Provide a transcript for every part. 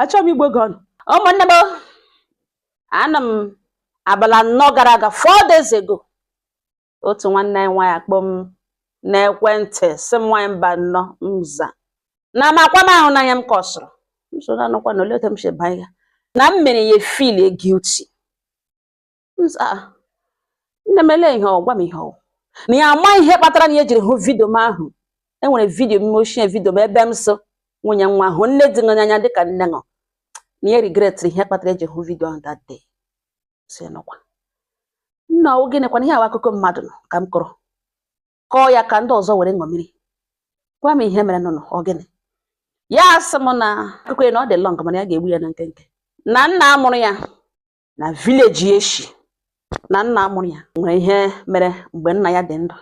achọm igbo gị ọnụ ụmụnne m. Ana m abala nnọọ gara aga 4 days ago, otu nwanne anyị nwaanyị akpọ m n'ekwentị sị m nwaanyị mba nnọọ mza na makwa m ahụ n'anya m kọsụrụ nso na nọkwa na olete m si banye na m mere ya feel guilty. Nza nne m ele ihe ọgwa m ihe ọ na ya ama ihe kpatara na ya jiri hụ vidio m ahụ. Enwere vidio m ochie vidio m ebe m so nwunye nwa ahụ nne dị anya dịka nne ṅụ na ya regret ihe kpatara eji hụ vidio ahụ that day. Si nọkwa nna oge nekwana ihe akụkọ mmadụ nọ ka m kọrọ kọọ ya ka ndị ọzọ were ṅomiri gwa m ihe mere nọ ogene ya asị m na akụkọ na ọ dị long mana ya ga-egbu ya na nkenke na nna amụrụ ya na village eshi na nna amụrụ ya nwere ihe mere mgbe nna ya dị ndụ.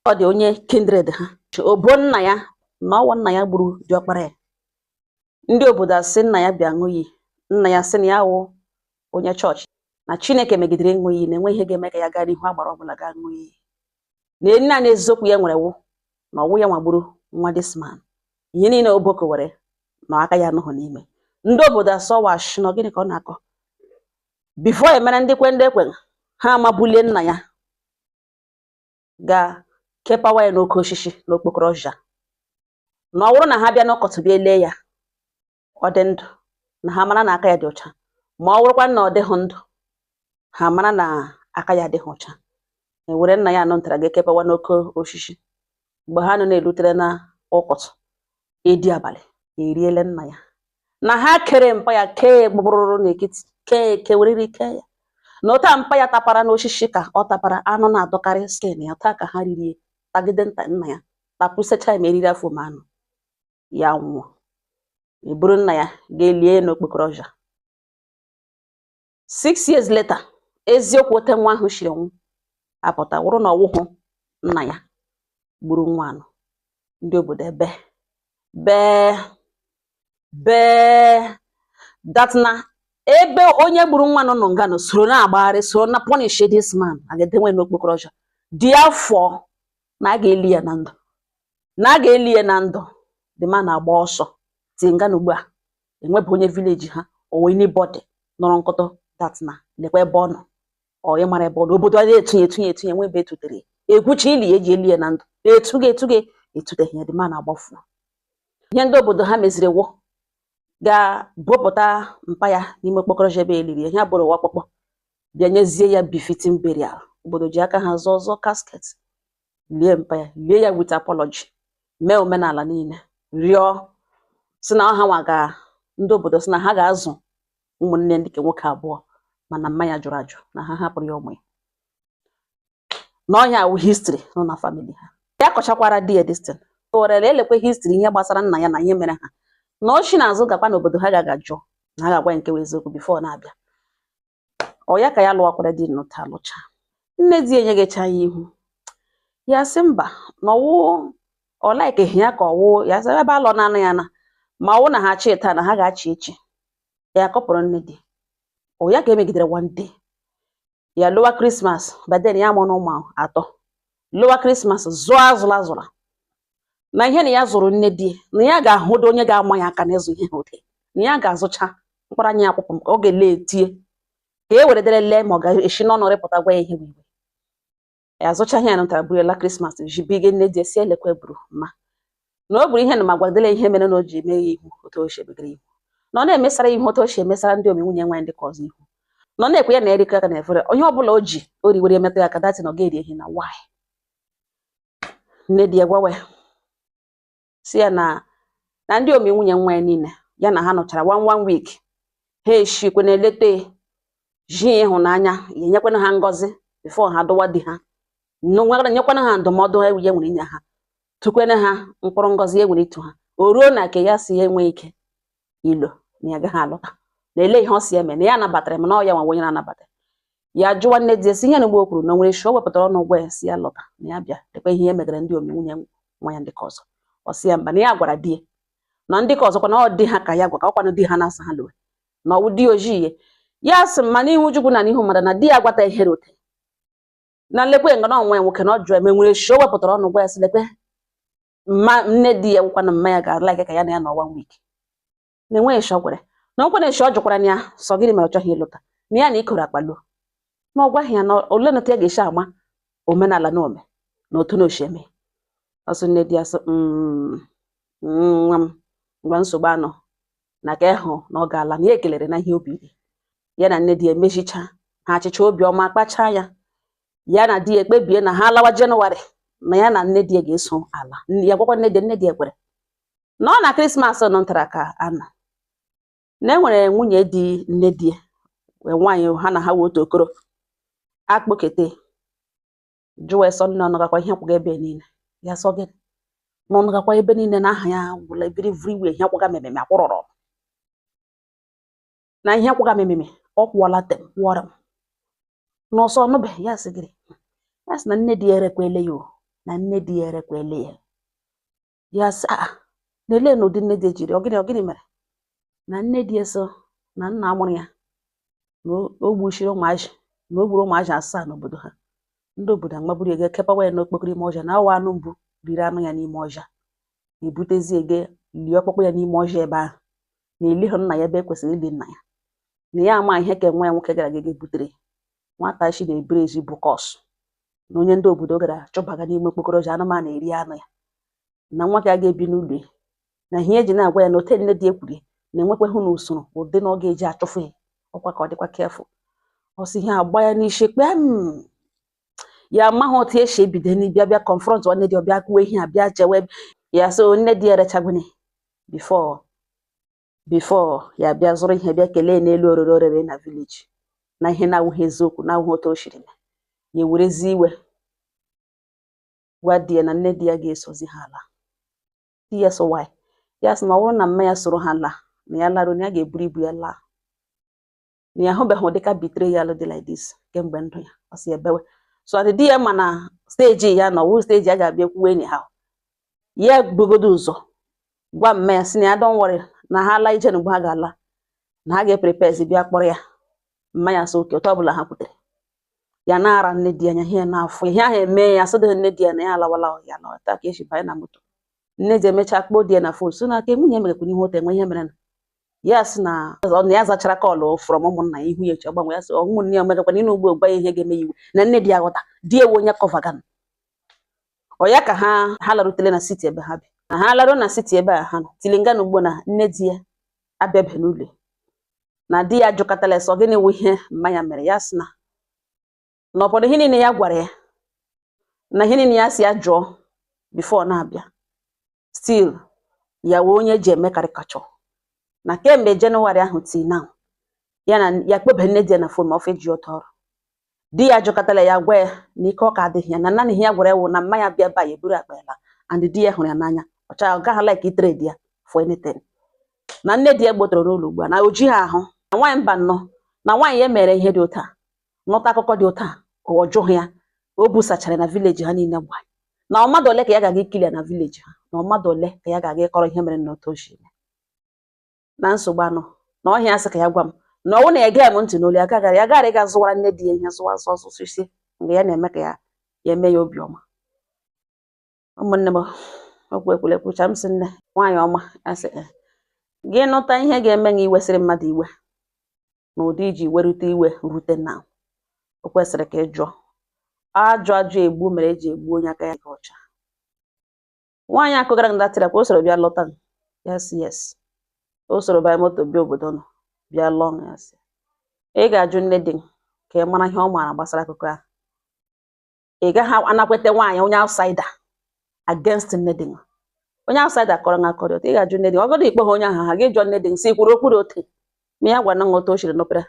Ọ dị onye kindred ha obo nna ya na ọwa nna ya gburu diọkpara ya. Ndị obodo asị nna ya bịa ṅụ iyi, nna ya sị na ya wụ onye chọọchị na Chineke megidere ịṅụ iyi na enwe ihe ga-eme ka ya gaa n'ihu agbara ọbụla gaa ṅụ iyi na nna na eziokwu ya nwere wụ na ọwụ ya nwagburu nwa this man. Ihe niile oboko were na aka ya anọghị n'ime. Ndị obodo asọwash na gịnị ka ọ na-akọ bifo emere ndị ekwe ha amabulie nna ya ga kepawa ya n'oke osisi n'okpokoro ọja na ọ bụrụ na ha bịa n'ọkọtụbịa ele ya ọ dị ndụ na ha mara na aka ya dị ọcha, ma ọ bụrụkwa na ọ dịghị ndụ ha mara na aka ya adịghị ọcha. Ewere nna ya anọ ntara ga-ekepawa n'oke osisi. Mgbe ha nọ na-erutere na ọkọtụ edi abalị eriele nna ya na ha kere mpa ya kee gbụrụrụ n'ekiti kee weriri kee ya na ụta mpa ya tapara n'osisi ka ọ tapara anụ na-adọkarị skin ya taa ka ha ririe tagide nta nna ya tapụsecha ma eriri afọ ma anụ ya nwụọ. Eburu nna ya ga-elie n'okpokoro ọja. 6 years later eziokwu ote nwa ahụ shiri nwụ apụta wụrụ na ọwụhụ nna ya gburu nwa anụ. Ndị obodo bee that na ebe onye gburu nwa nọ nga no soro na-agbagharị soro na punish this man agadenwe n'okpokoro ọja dị afọ na a ga-eli ya na ndụ na the man agba ọsọ tinga n'ugbu a enwebụ onye village ha o anybody nọrọ nkọtọ that na lekwa ebe ọ nọ ọ ịmara ebe ọ nọ obodo a na-etunye nwebe etutere egwuchi ili eji eli ya na ndụ etuteghị ya the man agbafu. Ihe ndị obodo ha meziri wụ ga-bopụta mpa ya n'ime okpokoro ọja ebe eliri ya bụrụ wakpọkpọ bịa nyezie ya befitting burial. Obodo ji aka ha zọọ casket lie mpa ya lie ya with apology mee omenala niile rịọ si na ọha nwa ndị obodo si na ha ga-azụ ụmụnne ndị nke nwoke abụọ mana mmanya jụrụ ajụ na ha hapụrụ ya ụmụ ya na ọnya wụ history nọ na family ha. Ya kọchakwara di ya destin o werele elekwe history ihe gbasara nna ya na ihe mere ha na ochi na-azụ gakwa n'obodo ha ga-ajụ na ha ga-agwa nke eziokwu before na-abịa. Ọ ya ka ya lụwakwara di n'ụta alụcha. Nne di enyegecha ya ihu ya sị mba na ọwụ ọ like ya ka ọwụ ya sị ebe alọ na ya na ma ọwụ na ha chi taa na ha ga-achị echi. Ya kọpụrụ nne di o ya ka emegidere one day ya lụwa Christmas baden ya mụ na ụmụ atọ lụwa Christmas zụrụ na ihe na ya zụrụ nne di na ya ga-ahụdo onye ga-ama ya aka n'ịzụ ihe ụdị na ya ga-azụcha mkpara anya akwụkwọ ka ọ ga-ele etie ka e were dere lee ma ọ ga-esi n'ọnụ rịpụta gwa ya ihe bụ igwe ya zụcha ihe ya nụtara burela Christmas jibige nne di esi elekwe buru ma na o buru ihe na ma gwadele ihe mere na o ji eme ya ihu otu o shebegara ihu na ọ na-emesara ihe otu o shi emesara ndị omenwunye nwaanyị dị ka ọzọ ihu na ọ na-ekwe ya na erikọ aka na efere onye ọbụla o ji o riwere emetụ ya aka datị na ọ ga-eri ehi na nwaanyị. Nne di ya gwawe si ya na ndị omenwunye nwaanyị niile ya na ha nọchara one week ha eshikwe na-eleta ji ịhụnanya ya enyekwana ha ngọzi before ha dụwa di ha nyekwana ha ndụmọdụ ya nwere inye ha tukwene ha mkpụrụ ngọzi ya nwere itu ha o ruo na ke ya si ya enwe ike ilo na ya gaghị alụta na ele ihe ọ si eme na ya nabatara m na ọ ya nwa onye na-anabata ya jụwa nne di esi ihe na mgbe kwuru na nwere shi o wepụtara ọnụ ụgwọ ya si ya lọta na ya bịa dekwa ihe ya megara ndị omenwunye nwa ya ndị ka ọzọ. Ọ si ya mba na ya gwara di ya na ndị ka ọzọkwa na ọ dị ha ka ya gwa ka ọkwanụ di ha na-asa ha lụwe na ọwụ di ojii ya sị ma n'ihu Chukwu na n'ihu mmadụ na di ya gwata ihe rote na nlekwe nga na onwe nwoke na ọ jụrụ eme nwere shi o wepụtara ọnụ ụgwọ ya si lekwe nne di ya gwakwana mma ya ga-ala ike ka ya na ya nọ 1 week na enweghị shọgwere na nkwe na-eshi ọ jụkwara na ya sọ gịnị mere ọ chọghị ịlụta na ya na ikoro akpalo na ọ gwaghị ya na ole na otu ya ga-esi ama omenala na ome na otu na oshi eme. Ọsọ nne di ya sị nwa m ngwa nsogbu anọ na ka ịhụ na ọ ga-ala na ya ekelere na ihe obi dị ya na nne di ya emechicha ha achịcha obiọma kpachaa ya na di ya ekpebie na ha alawa Jenụwarị na ya na nne di ya ga-eso ala. Ya gwakwa nne di ya kwere na ọ na Krismas nọtara ka ana na enwere nwunye di nne di ya nwaanyị ha na ha wee otu okoro akpọkete jụwa sọ nne ọnụgakwa ihe kwụga ebe niile ya sọ gị na ọnụgakwa ebe niile na aha ya gwụla ebiri vriwe ihe kwụga mememe akwụrọrọ na ihe kwụga mememe ọ kwụọla tem kwụọrọ m n'ọsọ ọnụbeghị ya sị gịrị ya sị na nne di ya erekwele ya na nne di ya erekwele ya ya sị na-ele na ụdị nne di jiri ọgịnị mere na nne di ya so na nna amụrụ ya na o gbuchiri ụmụazị na o gburu ụmụazị 7 n'obodo ha. Ndị obodo amaburu ego kepawa ya n'okpokoro ime ọhịa na awa anụ mbụ riri anụ ya n'ime ọhịa na-ebutezi ego lie ọkpụkpụ ya n'ime ọhịa ebe ahụ na elighị nna ya ebe ekwesịrị ili nna ya na ya ama ihe ka nwa ya nwoke gara aga butere nwata chi na-ebere ezi bụ kọsụ na onye ndị obodo gara chụbaga n'ime okpokoro ọhịa anụmanụ eri anụ ya na nwa ka ga-ebi n'ụlọ na ihe eji na-agwa ya na ote nne di ekwuri na-enwekweghị n'usoro ụdị na ọ ga-eji achụfụ ya ọkwa ka ọ dịkwa kefụ ọsị ihe agba ya n'isi kpee ya amaghị otu esi ebido n'ibia bịa confront nne di ọbịa kwuo ihe abịa jewe ya so nne di erechagwene before ya bịa zụrụ ihe bịa kelee n'elu orere na village na ihe na-awụghị eziokwu na-awụghị otu o shiri ya werezi iwe gwa di ya na nne di ya ga-esozi ha ala. Di ya so why ya sị na ọ bụrụ na mma ya soro ha laa na ya larụ na ya ga-eburu ibu ya laa na ya hụbeghị dịka betrayal dị like this kemgbe ndụ ya ọ sị ebewe so di ya ma na steji ya na ọwụ steji ya ga-abịa kwuo enyi ha ya bugodo ụzọ gwa mma ya sị na ya don't worry na ha laa ije n'ugbo ha ga-ala na ha ga-eprepare bịa kpọrọ ya mma ya so oke ụtọ ọbụla ha kwutere ya na-ara nne di anya ihe n'afọ ihe ahụ eme ya sọdọ nne di ya na ya alawala ya na ọta ka esi banye na moto nne di emechaa kpọọ di ya na fon so na aka nwunye merekwara ihe ote enwe ihe mere na ya sị na ya zachara kọlụ from ụmụnna ya ihu ya echi ọgbanwe ya sị ụmụnne ya merekwana ị n'ugbo gwa ya ihe ga-eme iwu na nne di ya ghọta di ewe onye kọvagan ọ ya ka ha larutele na siti ebe ha bi na ha laruo na siti ebe a ha nọ tilinga n'ugbo na nne di ya abịabeghị n'ụlọ na di ya jụkọtala sọ gịnị wụ ihe mmanya mere ya sị na n'ọpọdụ ihe niile ya gwara ya na ihe niile ya si ya jụọ bifo na-abịa still ya wee onye ji eme karikachọ na kemgbe Jenụwarị ahụ tii na ya na ya kpọbe nne di ya na fon ma ofe ji ụtọ ọrụ di ya jụkọtala ya gwa ya na ike ọka adịghị ya na naanị ihe ya gwara ya wụ na mmanya bịa ba ya eburu akpa ya la and di ya hụrụ ya n'anya ọcha ọ gaghị like itere di ya for anything na nne di ya gbotoro n'ụlọ ugbu a na o ji ha ahụ na nwaanyị mba nnọọ na nwaanyị ya mere ihe dị ụta nụta akụkọ dị ụta ọ jụghị ya o busachara na vileji ha niile gba na mmadụ ole ka ya ga-aga ikili ya na vileji ha na mmadụ ole ka ya ga-aga ịkọrọ ihe mere n'otu ochi na nsogbu anọ na ọhịa asị ka ya gwa m na ọwụ na ya gaa m ntị n'olu ya gara ịga zụwara nne di ya ihe zụwa ọsụsụ isi mgbe ya na-eme ka ya eme ya obiọma. Ụmụnne m okwu ekwule kwucha m sị nne nwaanyị ọma asị gị nụta ihe ga-eme gị iwesịrị mmadụ iwe na ụdị iji werute iwe rute na o kwesịrị ka ị jụọ ajụ egbu mere eji egbu onye aka ya ga ọcha. Nwaanyị akụgara ndatịra ka o soro bịa lọta yes o soro bịa moto bịa obodo nọ bịa lụọ ya sị ị ga-ajụ nne di ka ị mara ihe ọ maara gbasara akụkọ ahụ. Ị gaghị anakwete nwaanyị onye outsider against nne di onye outsider kọrọ na akọrọ ị ga-ajụ nne di ọgọdọ ikpe ha onye ahụ ha ga-ejụ nne di si kwuru okwu ote ma ya gwa na nghọta o shiri nọpere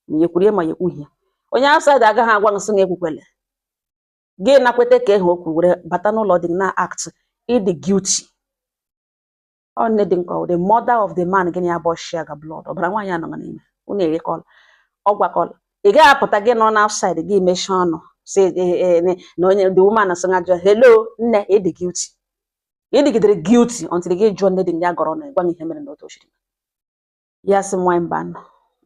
ma ya kwurie ma ya ekwughie onye outsider agaghị agwa nsị na ekwukwele gị nakwete ka ịhụ okwu were bata n'ụlọ dị na act ịdị guilty ọ nne di nkọ the mother of the man gịnị abụọ share ga blood ọbara nwaanyị anọ n'ime unu erekọla ọ gwakọla ị gaghị apụta gị nọ na outside gị mechie ọnụ si na onye the woman sị nga hello nne ịdị guilty ịdịgidere guilty until gị jụọ nne di ya gọrọ na gwa ihe mere n'otu oshiri ya sị nwaanyị mba nọ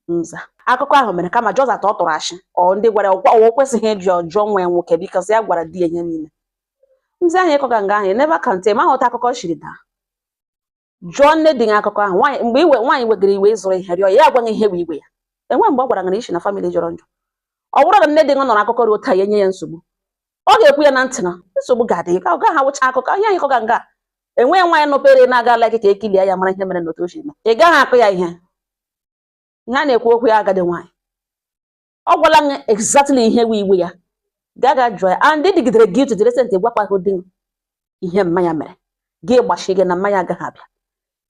nza akụkọ ahụ mere kama Joseph ọ tụrụ ashị ọ ndị gwara ọ kwesịghị ịjụ ọjọọ nwa ya nwoke because ya gwara di ya ihe niile nzi ahụ ịkọga nga ahụ never can tell ma hụta akụkọ shiri daa jụọ nne di gị akụkọ ahụ. Mgbe nwaanyị wegara iwe ịzụrụ ihe rịọ ya agwaghị ihe bụ iwe ya. Enwe mgbe ọ gwara na isi na famili jọrọ njọ. Ọ bụrụ na nne di gị nọrọ akụkọ ruo taa ya enye ya nsogbu, ọ ga-ekwu ya na ntị na nsogbu ga-adị ka ọ gaghị awụcha akụkọ ihe anyị kọga nga. Enwe nwaanyị nọpere na-aga like ka ekilie ya mara ihe mere n'otu o si eme. Ị gaghị akụ ya ihe. Ihe a na-ekwu okwu ya agadi nwaanyị. Ọ gwala gị exactly ihe bụ iwe ya. Gaga jụọ ya, and dịgidere gị to the recent gwakwa di ihe mmanya mere. Gị gbachi gị na mmanya agaghị abịa.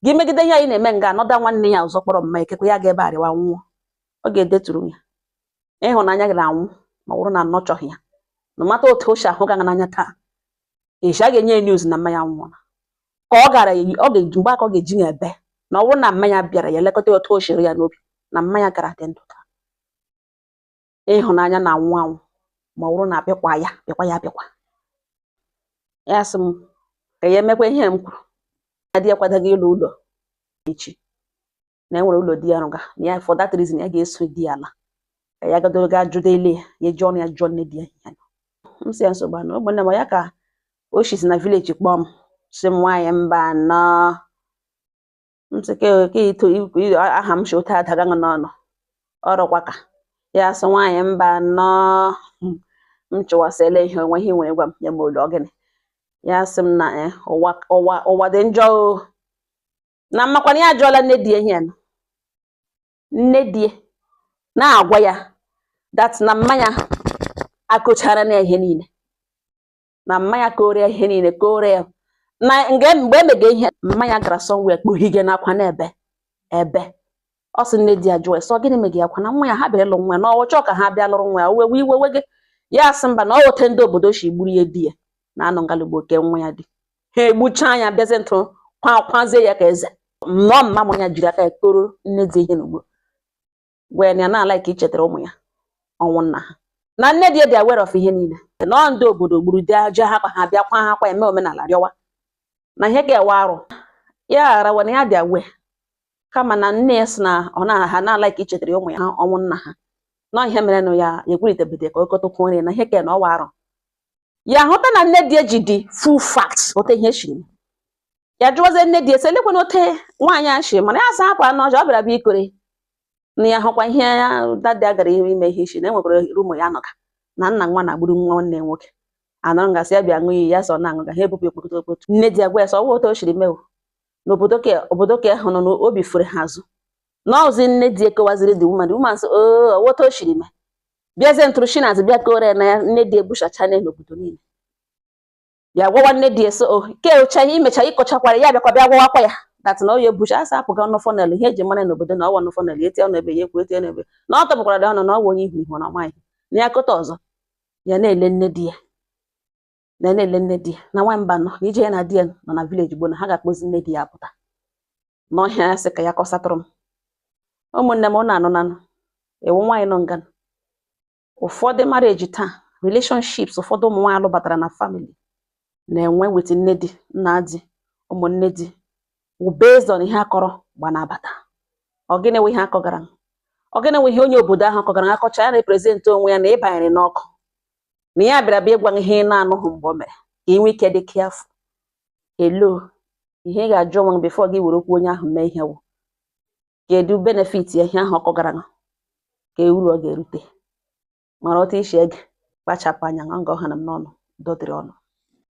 Gị megide ihe anyị na-eme nga anọda nwanne ya ọzọ kpọrọ mmanya ekekwe ya ga ebe arịwa nwụọ. Ọ ga-edeturu ya. Ịhụnanya gị na-anwụ ma ọ bụrụ na anọchọghị ya. No matter otu o si ahụ gị n'anya taa, ị ga-enye news na mmanya nwụọla. Ka ọ gara ọ ga-eji mgbe aka ọ ga-eji ya ebe na ọ bụrụ na mmanya bịara ya lekọta otu o siri ya n'obi na mmanya gara dị ndụ taa. Ịhụnanya na-anwụ anwụ ma ọ bụrụ na abịakwa ya abịakwa. Ya sị m ka ya emekwa ihe m kwuru. Na di ya kwadaghị ịlụ ụlọ echi na enwere ụlọ di ya rụga na ya for that reason ya ga-eso di ya ala ka ya gadoro ga jụda ile ya jụọ na ya jụọ nne di ya ihe. M si ya nsogbu anọ ụmụnne m ya ka o si na village kpọọ m sị m nwaanyị mba anọ. M sị ka ito aha m si ụta adaga n'ọnụ ọrụkwa ka ya sị nwaanyị mba anọ. M chụwasịla ihe onwe ihe nwere gwa m ya ma ụlọ gịnị. Ya sị m na ụwa dị njọ o. Na mmakwana ya ajụọla nne di ihe nọ. Nne di na-agwa ya that na mmanya akụchara na ihe niile. Na mmanya kore ihe niile kore ya. Na mgbe emege ihe mmanya gara somewhere kpughige n'akwa n'ebe ebe. Ọ sị nne di ya jụọ sọ gịnị mege akwa na nwa ya ha bịara ịlụ nwa na ọwụchọ ka ha bịa lụrụ nwa ya iwe gị. Ya sị mba na ọ wote ndị obodo si gburu ya di ya na anọ ngalugbo ke nwa ya di. Ha egbucha anya bịazi ntụ kwazie ya ka eze. Nnọọ mma mụ ya jiri aka ya kporo nne di ihe n'ugbo. Gwa ya na ala ka ichetara ụmụ ya ọnwụ nna ha. Na nne di ya dị aware of ihe niile. Nọọ ndị obodo gburu di aja ha kwa ha bịa kwa ha kwa eme omenala rịọwa. Na ihe ga-ewe arụ. Ya ghara wana ya dị aware. Kama na nne ya sị na ọ na-ha na-ala ka ichetara ụmụ ya ọnwụ nna ha. Nọ ihe mere na ya ekwuritebede ka okotokwu nri na ihe ka na ọwa arụ. Ya hụta na nne di ji dị full fact ote ihe shiri. Ya jụwazie nne di ese lekwana ote nwaanyị a shiri mana ya sị hapụ anọ ọjọọ ọ bịara bịa ikore. Na ya hụkwa ihe dada gara ime ihe isi na enwekwara ụmụ ya nọga na nna nwa na-agburu nwa nwanne nwoke. Anọrọ ngasị ya bịa ṅụọ iyi ya sọ na aṅụga ha ebupụ okpokpoto. Nne di agwa ya sọ otu o shiri mewo. N'obodo ka hụ na obi fere ha azụ. N'ọzi nne di ekewaziri the woman sị otu o shiri mee. Bịazie ntụrụ shinazi bịa kore na ya nne di ebushacha n'obodo niile. Ya gwawa nne di eso ke ucha ihe imecha ịkọchakwara ya bịakwa bịa gwawakwa ya that na oye bucha asa apụga ọnụ funnel ihe eji mara n'obodo na ọwa ọnụ funnel eti ọnụ ebe ya ekwu eti ọnụ ebe na ọ tọpụkwara dị ọnụ na ọwa onye ihu na ọmaghị na ya kọta ọzọ ya na-ele nne di ya na-ele nne di ya na nwamba nọ na ije ya na di ya nọ na village gboo na ha ga-akpọzi nne di ya apụta n'ọhịa ya sị ka ya kọsatụrụ m. Ụmụnne m na-anụ nanụ ewu nwaanyị nọ nga ụfọdụ marriage taa relationships ụfọdụ ụmụ nwaanyị alụbatara na family na-enwe with nne di nna di ụmụnne di based on ihe akọrọ gba na-abata. Ogene we ihe akọgara ogene we ihe onye obodo ahụ akọgara akọcha ya represent onwe ya na ịbanyere n'ọkụ na ya bịara bịa ịgwa ihe na-anụghị mgbe o mere ka inwe ike dị careful. Hello ihe ga-ajụ onwe before gị were okwu onye ahụ mee ihe wụ kedu benefit ya ihe ahụ ọkọgara ka uru ọ ga-erute mara otu isi ege kpachapụ anya ngọ ha na m n'ọnụ dọdịrị ọnụ.